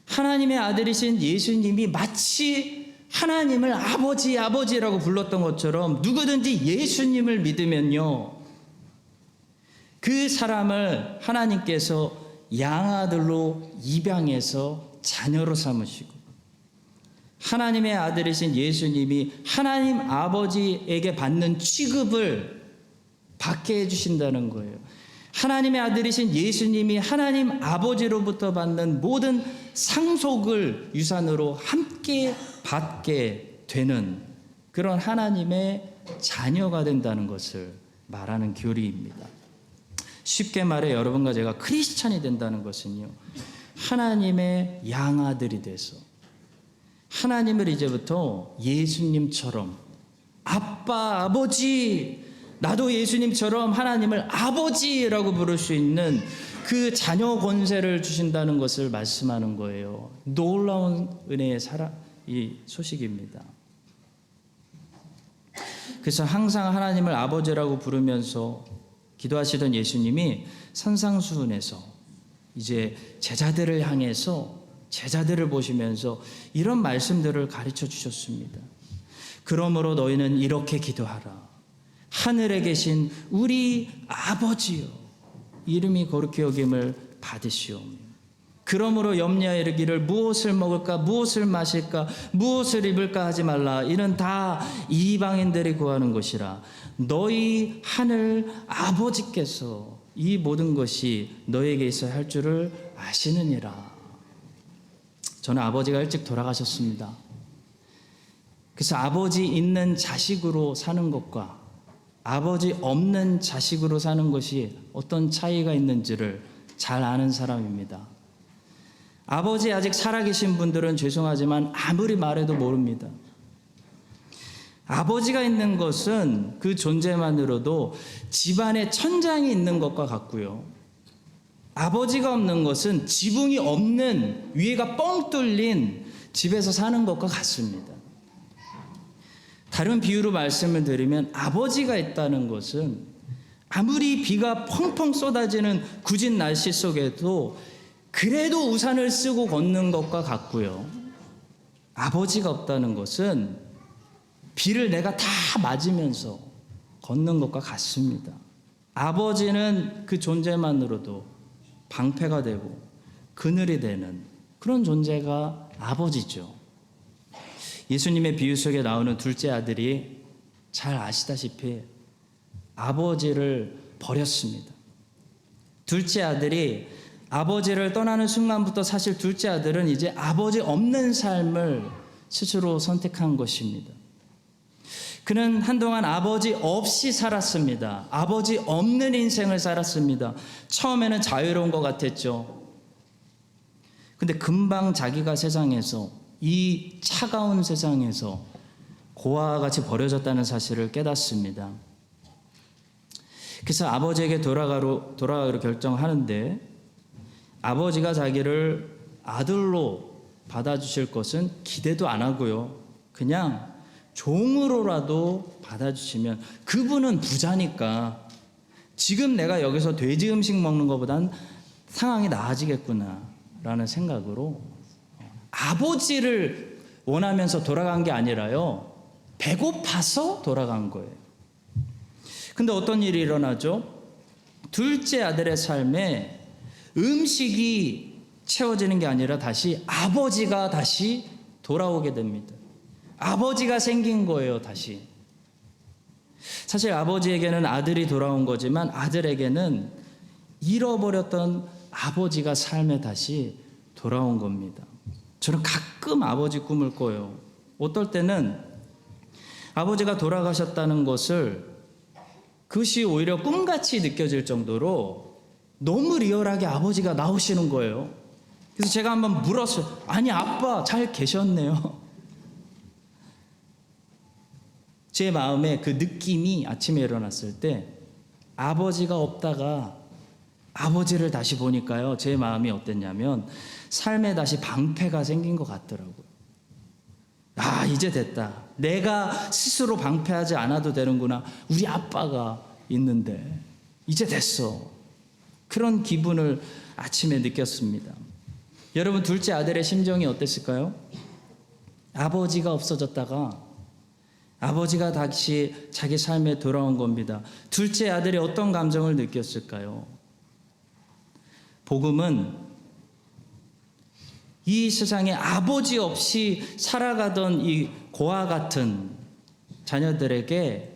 하나님의 아들이신 예수님이 마치 하나님을 아버지라고 불렀던 것처럼 누구든지 예수님을 믿으면요, 그 사람을 하나님께서 양아들로 입양해서 자녀로 삼으시고, 하나님의 아들이신 예수님이 하나님 아버지에게 받는 취급을 받게 해주신다는 거예요. 하나님의 아들이신 예수님이 하나님 아버지로부터 받는 모든 상속을 유산으로 함께 받게 되는 그런 하나님의 자녀가 된다는 것을 말하는 교리입니다. 쉽게 말해 여러분과 제가 크리스찬이 된다는 것은요, 하나님의 양아들이 돼서 하나님을 이제부터 예수님처럼 아빠, 아버지, 나도 예수님처럼 하나님을 아버지라고 부를 수 있는 그 자녀 권세를 주신다는 것을 말씀하는 거예요. 놀라운 은혜의 이 소식입니다. 그래서 항상 하나님을 아버지라고 부르면서 기도하시던 예수님이 산상수훈에서 이제 제자들을 향해서 제자들을 보시면서 이런 말씀들을 가르쳐 주셨습니다. 그러므로 너희는 이렇게 기도하라. 하늘에 계신 우리 아버지여, 이름이 거룩히 여김을 받으시오며, 그러므로 염려하여 이르기를 무엇을 먹을까, 무엇을 마실까, 무엇을 입을까 하지 말라. 이는 다 이방인들이 구하는 것이라. 너희 하늘 아버지께서 이 모든 것이 너에게 있어야 할 줄을 아시느니라. 저는 아버지가 일찍 돌아가셨습니다. 그래서 아버지 있는 자식으로 사는 것과 아버지 없는 자식으로 사는 것이 어떤 차이가 있는지를 잘 아는 사람입니다. 아버지 아직 살아계신 분들은 죄송하지만 아무리 말해도 모릅니다. 아버지가 있는 것은 그 존재만으로도 집안에 천장이 있는 것과 같고요, 아버지가 없는 것은 지붕이 없는, 위에가 뻥 뚫린 집에서 사는 것과 같습니다. 다른 비유로 말씀을 드리면 아버지가 있다는 것은 아무리 비가 펑펑 쏟아지는 굳은 날씨 속에도 그래도 우산을 쓰고 걷는 것과 같고요, 아버지가 없다는 것은 비를 내가 다 맞으면서 걷는 것과 같습니다. 아버지는 그 존재만으로도 방패가 되고 그늘이 되는 그런 존재가 아버지죠. 예수님의 비유 속에 나오는 둘째 아들이 잘 아시다시피 아버지를 버렸습니다. 둘째 아들이 아버지를 떠나는 순간부터 사실 둘째 아들은 이제 아버지 없는 삶을 스스로 선택한 것입니다. 그는 한동안 아버지 없이 살았습니다. 아버지 없는 인생을 살았습니다. 처음에는 자유로운 것 같았죠. 근데 금방 자기가 세상에서, 이 차가운 세상에서 고아와 같이 버려졌다는 사실을 깨닫습니다. 그래서 아버지에게 돌아가기로 결정하는데, 아버지가 자기를 아들로 받아주실 것은 기대도 안 하고요, 그냥 종으로라도 받아주시면, 그분은 부자니까 지금 내가 여기서 돼지 음식 먹는 것보단 상황이 나아지겠구나 라는 생각으로 아버지를 원하면서 돌아간 게 아니라요, 배고파서 돌아간 거예요. 근데 어떤 일이 일어나죠? 둘째 아들의 삶에 음식이 채워지는 게 아니라 다시 아버지가 다시 돌아오게 됩니다. 아버지가 생긴 거예요, 다시. 사실 아버지에게는 아들이 돌아온 거지만 아들에게는 잃어버렸던 아버지가 삶에 다시 돌아온 겁니다. 저는 가끔 아버지 꿈을 꿔요. 어떨 때는 아버지가 돌아가셨다는 것을, 그것이 오히려 꿈같이 느껴질 정도로 너무 리얼하게 아버지가 나오시는 거예요. 그래서 제가 한번 물었어요. 아니 아빠 잘 계셨네요. 제 마음에 그 느낌이 아침에 일어났을 때 아버지가 없다가 아버지를 다시 보니까요, 제 마음이 어땠냐면 삶에 다시 방패가 생긴 것 같더라고요. 아, 이제 됐다. 내가 스스로 방패하지 않아도 되는구나. 우리 아빠가 있는데 이제 됐어. 그런 기분을 아침에 느꼈습니다. 여러분, 둘째 아들의 심정이 어땠을까요? 아버지가 없어졌다가 아버지가 다시 자기 삶에 돌아온 겁니다. 둘째 아들이 어떤 감정을 느꼈을까요? 복음은 이 세상에 아버지 없이 살아가던 이 고아 같은 자녀들에게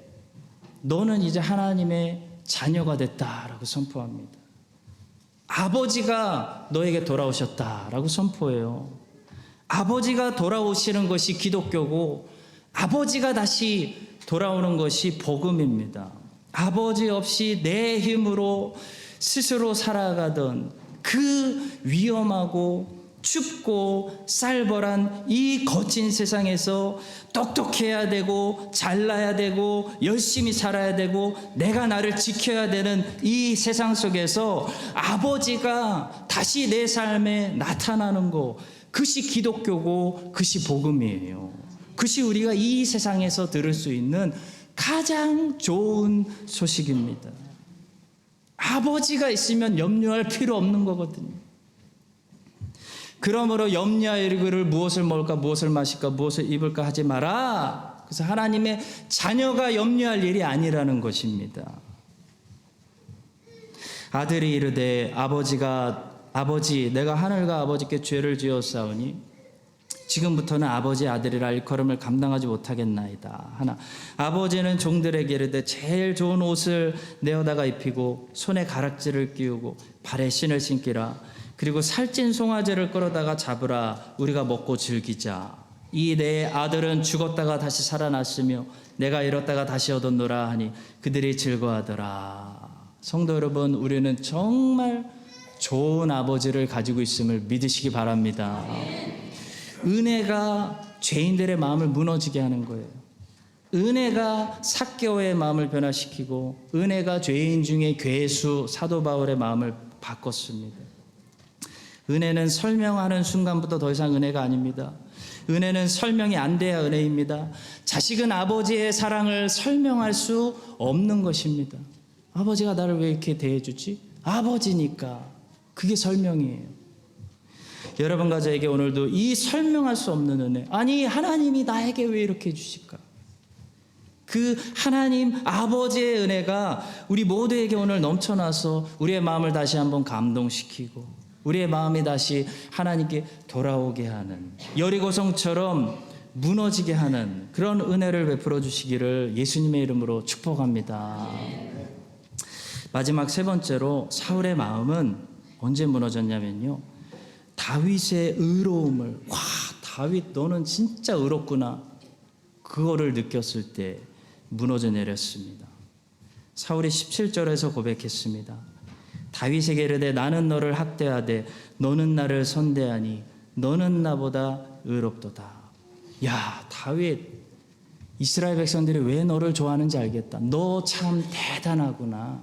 너는 이제 하나님의 자녀가 됐다라고 선포합니다. 아버지가 너에게 돌아오셨다라고 선포해요. 아버지가 돌아오시는 것이 기독교고 아버지가 다시 돌아오는 것이 복음입니다. 아버지 없이 내 힘으로 스스로 살아가던 그 위험하고 춥고 쌀벌한 이 거친 세상에서 똑똑해야 되고 잘나야 되고 열심히 살아야 되고 내가 나를 지켜야 되는 이 세상 속에서 아버지가 다시 내 삶에 나타나는 것, 그것이 기독교고 그것이 복음이에요. 그것이 우리가 이 세상에서 들을 수 있는 가장 좋은 소식입니다. 아버지가 있으면 염려할 필요 없는 거거든요. 그러므로 염려할 일을 무엇을 먹을까, 무엇을 마실까, 무엇을 입을까 하지 마라. 그래서 하나님의 자녀가 염려할 일이 아니라는 것입니다. 아들이 이르되 아버지 내가 하늘과 아버지께 죄를 지었사오니 지금부터는 아버지 아들이라 일컬음을 감당하지 못하겠나이다 하나 아버지는 종들에게 이르되 제일 좋은 옷을 내어다가 입히고 손에 가락지를 끼우고 발에 신을 신기라. 그리고 살찐 송아지를 끌어다가 잡으라. 우리가 먹고 즐기자. 이 내 아들은 죽었다가 다시 살아났으며 내가 잃었다가 다시 얻었노라 하니 그들이 즐거워하더라. 성도 여러분, 우리는 정말 좋은 아버지를 가지고 있음을 믿으시기 바랍니다. 은혜가 죄인들의 마음을 무너지게 하는 거예요. 은혜가 삭개오의 마음을 변화시키고 은혜가 죄인 중에 괴수 사도 바울의 마음을 바꿨습니다. 은혜는 설명하는 순간부터 더 이상 은혜가 아닙니다. 은혜는 설명이 안 돼야 은혜입니다. 자식은 아버지의 사랑을 설명할 수 없는 것입니다. 아버지가 나를 왜 이렇게 대해주지? 아버지니까. 그게 설명이에요. 여러분과 저에게 오늘도 이 설명할 수 없는 은혜, 아니 하나님이 나에게 왜 이렇게 해주실까? 그 하나님 아버지의 은혜가 우리 모두에게 오늘 넘쳐나서 우리의 마음을 다시 한번 감동시키고 우리의 마음이 다시 하나님께 돌아오게 하는, 여리고성처럼 무너지게 하는 그런 은혜를 베풀어 주시기를 예수님의 이름으로 축복합니다. 마지막 세 번째로 사울의 마음은 언제 무너졌냐면요, 다윗의 의로움을, 와 다윗 너는 진짜 의롭구나, 그거를 느꼈을 때 무너져 내렸습니다. 사울이 17절에서 고백했습니다. 다윗에게 이르되 나는 너를 학대하되 너는 나를 선대하니 너는 나보다 의롭도다. 야, 다윗, 이스라엘 백성들이 왜 너를 좋아하는지 알겠다. 너 참 대단하구나.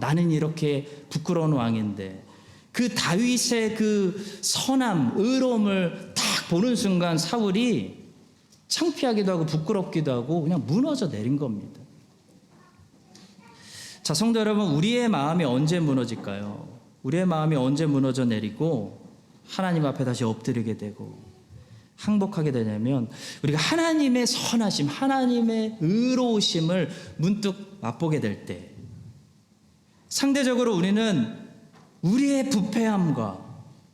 나는 이렇게 부끄러운 왕인데. 그 다윗의 그 선함, 의로움을 딱 보는 순간 사울이 창피하기도 하고 부끄럽기도 하고 그냥 무너져 내린 겁니다. 자, 성도 여러분, 우리의 마음이 언제 무너질까요? 우리의 마음이 언제 무너져 내리고 하나님 앞에 다시 엎드리게 되고 항복하게 되냐면, 우리가 하나님의 선하심, 하나님의 의로우심을 문득 맛보게 될 때, 상대적으로 우리는 우리의 부패함과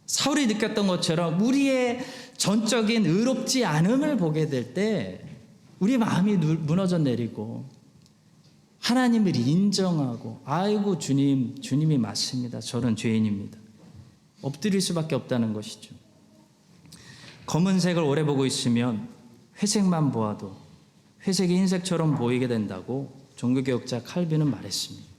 사울이 느꼈던 것처럼 우리의 전적인 의롭지 않음을 보게 될 때 우리 마음이 무너져 내리고 하나님을 인정하고, 아이고 주님, 주님이 맞습니다. 저는 죄인입니다. 엎드릴 수밖에 없다는 것이죠. 검은색을 오래 보고 있으면 회색만 보아도 회색이 흰색처럼 보이게 된다고 종교개혁자 칼빈은 말했습니다.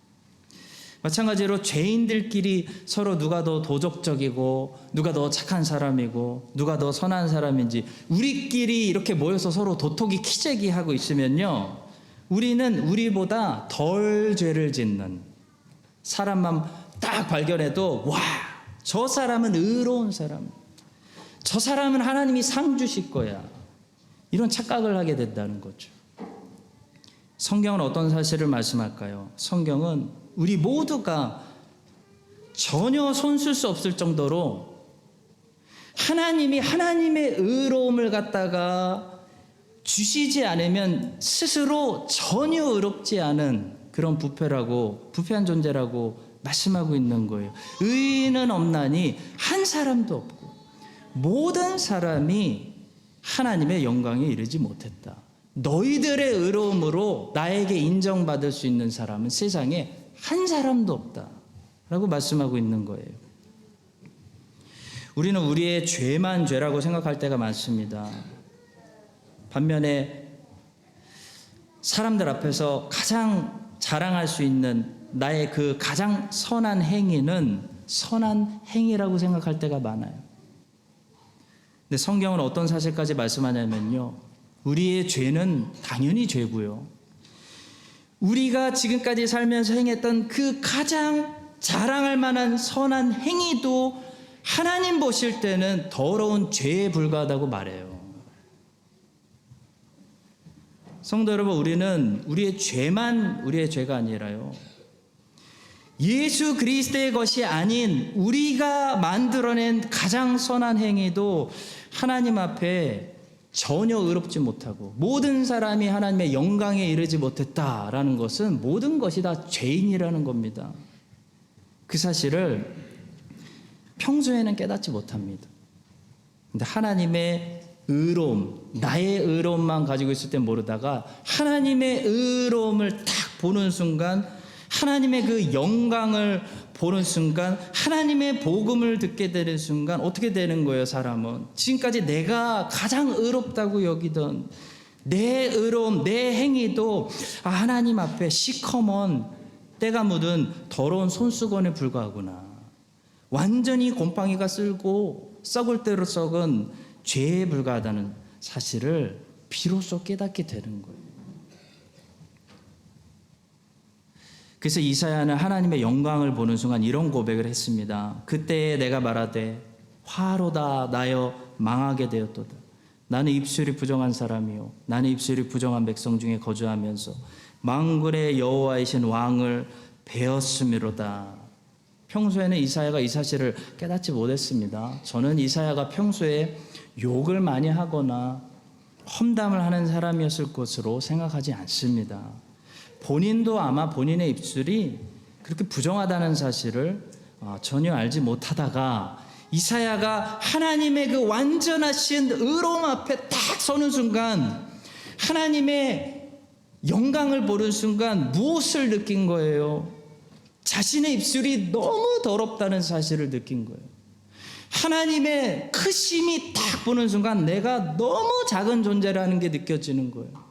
마찬가지로 죄인들끼리 서로 누가 더 도덕적이고 누가 더 착한 사람이고 누가 더 선한 사람인지 우리끼리 이렇게 모여서 서로 도토기 키재기 하고 있으면요, 우리는 우리보다 덜 죄를 짓는 사람만 딱 발견해도 와, 저 사람은 의로운 사람, 저 사람은 하나님이 상 주실 거야, 이런 착각을 하게 된다는 거죠. 성경은 어떤 사실을 말씀할까요? 성경은 우리 모두가 전혀 손쓸 수 없을 정도로 하나님이 하나님의 의로움을 갖다가 주시지 않으면 스스로 전혀 의롭지 않은 그런 부패한 존재라고 말씀하고 있는 거예요. 의인은 없나니 한 사람도 없고 모든 사람이 하나님의 영광에 이르지 못했다. 너희들의 의로움으로 나에게 인정받을 수 있는 사람은 세상에 한 사람도 없다 라고 말씀하고 있는 거예요. 우리는 우리의 죄만 죄라고 생각할 때가 많습니다. 반면에 사람들 앞에서 가장 자랑할 수 있는 나의 그 가장 선한 행위는 선한 행위라고 생각할 때가 많아요. 근데 성경은 어떤 사실까지 말씀하냐면요, 우리의 죄는 당연히 죄고요, 우리가 지금까지 살면서 행했던 그 가장 자랑할 만한 선한 행위도 하나님 보실 때는 더러운 죄에 불과하다고 말해요. 성도 여러분, 우리는 우리의 죄만 우리의 죄가 아니라요, 예수 그리스도의 것이 아닌 우리가 만들어낸 가장 선한 행위도 하나님 앞에 전혀 의롭지 못하고 모든 사람이 하나님의 영광에 이르지 못했다라는 것은 모든 것이 다 죄인이라는 겁니다. 그 사실을 평소에는 깨닫지 못합니다. 근데 하나님의 의로움, 나의 의로움만 가지고 있을 땐 모르다가 하나님의 의로움을 딱 보는 순간, 하나님의 그 영광을 보는 순간, 하나님의 복음을 듣게 되는 순간 어떻게 되는 거예요? 사람은 지금까지 내가 가장 의롭다고 여기던 내 의로움, 내 행위도 하나님 앞에 시커먼 때가 묻은 더러운 손수건에 불과하구나, 완전히 곰팡이가 쓸고 썩을 대로 썩은 죄에 불과하다는 사실을 비로소 깨닫게 되는 거예요. 그래서 이사야는 하나님의 영광을 보는 순간 이런 고백을 했습니다. 그때 내가 말하되 화로다 나여 망하게 되었도다. 나는 입술이 부정한 사람이요, 나는 입술이 부정한 백성 중에 거주하면서 만군의 여호와이신 왕을 배웠음이로다. 평소에는 이사야가 이 사실을 깨닫지 못했습니다. 저는 이사야가 평소에 욕을 많이 하거나 험담을 하는 사람이었을 것으로 생각하지 않습니다. 본인도 아마 본인의 입술이 그렇게 부정하다는 사실을 전혀 알지 못하다가 이사야가 하나님의 그 완전하신 의로움 앞에 딱 서는 순간, 하나님의 영광을 보는 순간 무엇을 느낀 거예요? 자신의 입술이 너무 더럽다는 사실을 느낀 거예요. 하나님의 크심이 딱 보는 순간 내가 너무 작은 존재라는 게 느껴지는 거예요.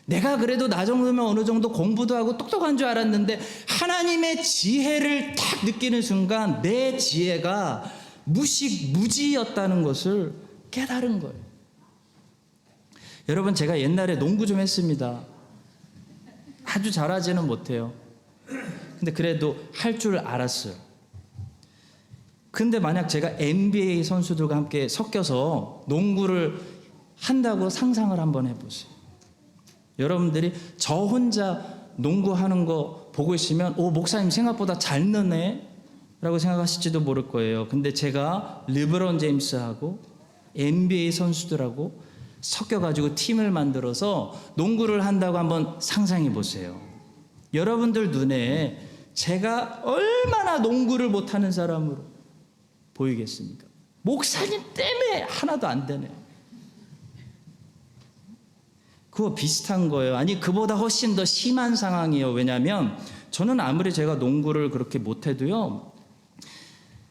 내가 그래도 나 정도면 어느 정도 공부도 하고 똑똑한 줄 알았는데 하나님의 지혜를 딱 느끼는 순간 내 지혜가 무지였다는 것을 깨달은 거예요. 여러분, 제가 옛날에 농구 좀 했습니다. 아주 잘하지는 못해요. 근데 그래도 할 줄 알았어요. 근데 만약 제가 NBA 선수들과 함께 섞여서 농구를 한다고 상상을 한번 해보세요. 여러분들이 저 혼자 농구하는 거 보고 있으면 목사님 생각보다 잘 넣네 라고 생각하실지도 모를 거예요. 근데 제가 르브론 제임스하고 NBA 선수들하고 섞여가지고 팀을 만들어서 농구를 한다고 한번 상상해 보세요. 여러분들 눈에 제가 얼마나 농구를 못하는 사람으로 보이겠습니까? 목사님 때문에 하나도 안 되네. 그거 비슷한 거예요. 아니, 그보다 훨씬 더 심한 상황이에요. 왜냐하면 저는 아무리 제가 농구를 그렇게 못해도요,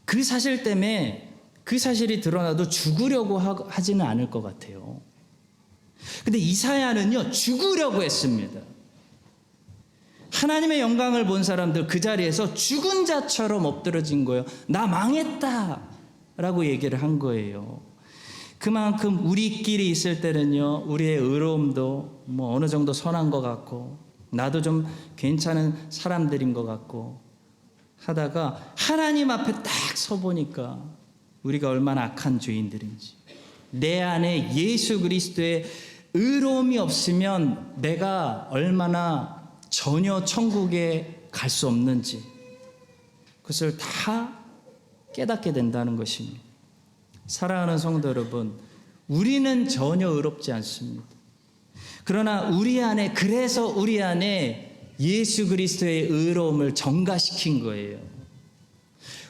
그 사실 때문에 그 사실이 드러나도 죽으려고 하지는 않을 것 같아요. 근데 이사야는요, 죽으려고 했습니다. 하나님의 영광을 본 사람들 그 자리에서 죽은 자처럼 엎드러진 거예요. 나 망했다 라고 얘기를 한 거예요. 그만큼 우리끼리 있을 때는요, 우리의 의로움도 어느 정도 선한 것 같고 나도 좀 괜찮은 사람들인 것 같고 하다가 하나님 앞에 딱 서보니까 우리가 얼마나 악한 죄인들인지, 내 안에 예수 그리스도의 의로움이 없으면 내가 얼마나 전혀 천국에 갈 수 없는지, 그것을 다 깨닫게 된다는 것입니다. 사랑하는 성도 여러분, 우리는 전혀 의롭지 않습니다. 그러나 그래서 우리 안에 예수 그리스도의 의로움을 전가시킨 거예요.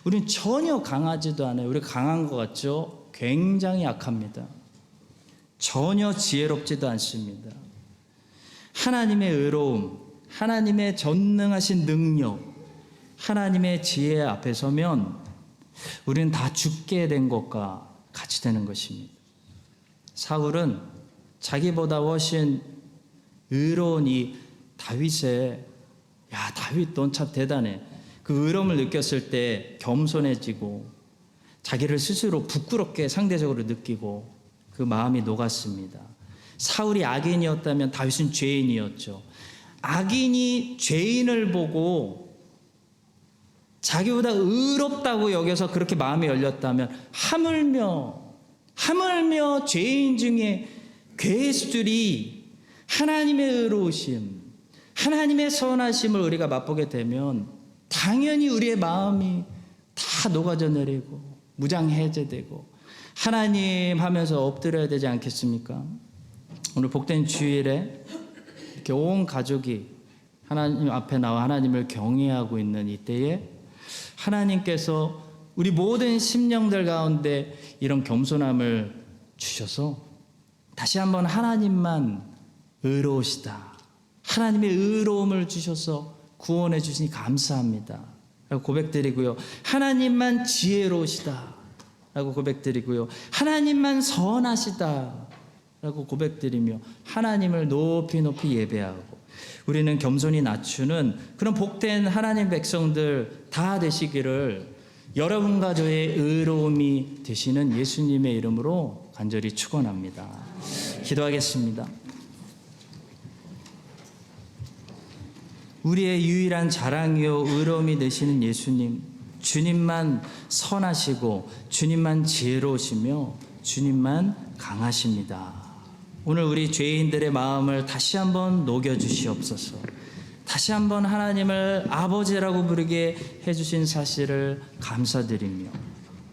우리는 전혀 강하지도 않아요. 우리 강한 것 같죠? 굉장히 약합니다. 전혀 지혜롭지도 않습니다. 하나님의 의로움, 하나님의 전능하신 능력, 하나님의 지혜 앞에 서면 우리는 다 죽게 된 것과 같이 되는 것입니다. 사울은 자기보다 훨씬 의로운 이 다윗의, 야, 다윗 넌 참 대단해, 그 의로움을 느꼈을 때 겸손해지고 자기를 스스로 부끄럽게 상대적으로 느끼고 그 마음이 녹았습니다. 사울이 악인이었다면 다윗은 죄인이었죠. 악인이 죄인을 보고 자기보다 의롭다고 여겨서 그렇게 마음이 열렸다면 하물며 죄인 중에 괴수들이 하나님의 의로우심, 하나님의 선하심을 우리가 맛보게 되면 당연히 우리의 마음이 다 녹아져 내리고 무장해제되고 하나님 하면서 엎드려야 되지 않겠습니까? 오늘 복된 주일에 이렇게 온 가족이 하나님 앞에 나와 하나님을 경외하고 있는 이때에 하나님께서 우리 모든 심령들 가운데 이런 겸손함을 주셔서 다시 한번 하나님만 의로우시다, 하나님의 의로움을 주셔서 구원해 주시니 감사합니다 라고 고백드리고요, 하나님만 지혜로우시다 라고 고백드리고요, 하나님만 선하시다 라고 고백드리며 하나님을 높이 예배하고 우리는 겸손히 낮추는 그런 복된 하나님 백성들 다 되시기를 여러분과 저의 의로움이 되시는 예수님의 이름으로 간절히 축원합니다. 기도하겠습니다. 우리의 유일한 자랑이요 의로움이 되시는 예수님, 주님만 선하시고 주님만 지혜로우시며 주님만 강하십니다. 오늘 우리 죄인들의 마음을 다시 한번 녹여주시옵소서. 다시 한번 하나님을 아버지라고 부르게 해주신 사실을 감사드리며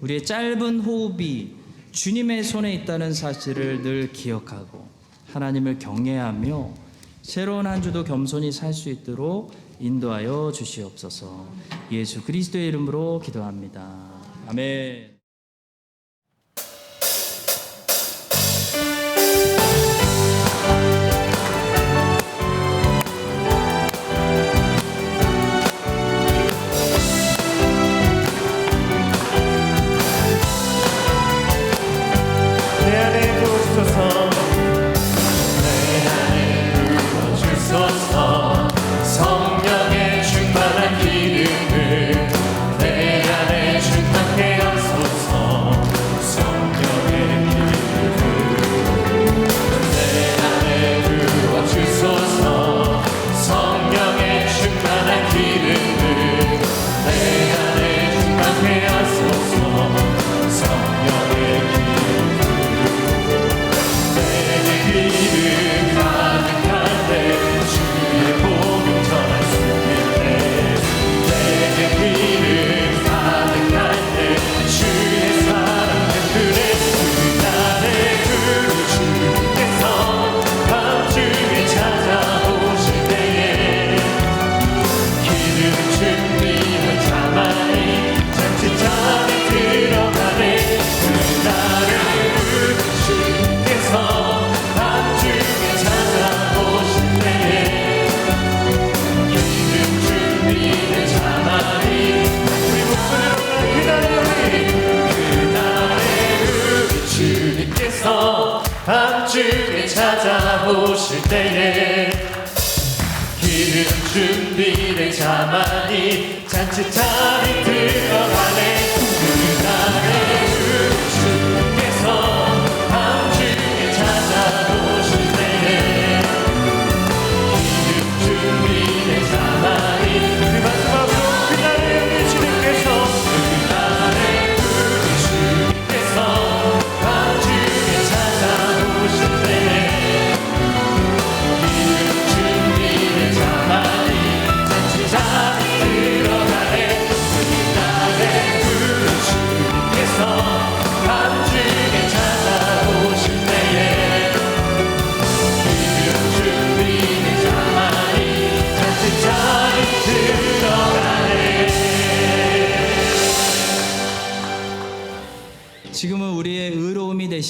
우리의 짧은 호흡이 주님의 손에 있다는 사실을 늘 기억하고 하나님을 경외하며 새로운 한 주도 겸손히 살 수 있도록 인도하여 주시옵소서. 예수 그리스도의 이름으로 기도합니다. 아멘. 내 안에 부어주소서, 내 안에 부어주소서. 성령의 충만한 기름을 내 안에 충만케 하소서. 성령의 기름을 내 안에 부어주소서. 성령의 충만한 기름을 내 안에 충만케 하소서. 성령의 기름 가득할 때 주의 복음 전할 수 있네. 내게 기름 가득할 때 주의 사랑 샘플에 나를 부르 주께서 밤중에 찾아오실 때에 기름 준비는 가만히 잔치잔에 들어가네. 나를 부르 주께서 밤중에 찾아오실 때에 기름 준비는 가만히 우리 목소리로 기다리네. 그날에 우리 주님께서 밤중에 찾아오실 때에 기름 준비를 가만히 잔치자리 들어가네. 그날에 우리 주께서 밤중에 찾아오실 때에 기름 준비를 가만히 그 마지막으로 그날에 우리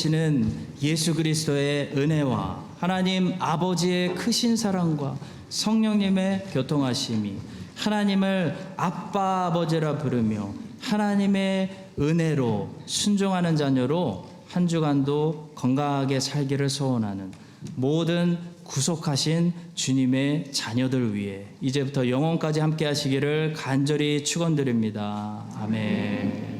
되시는 예수 그리스도의 은혜와 하나님 아버지의 크신 사랑과 성령님의 교통하심이 하나님을 아빠 아버지라 부르며 하나님의 은혜로 순종하는 자녀로 한 주간도 건강하게 살기를 소원하는 모든 구속하신 주님의 자녀들 위해 이제부터 영원까지 함께 하시기를 간절히 축원드립니다. 아멘.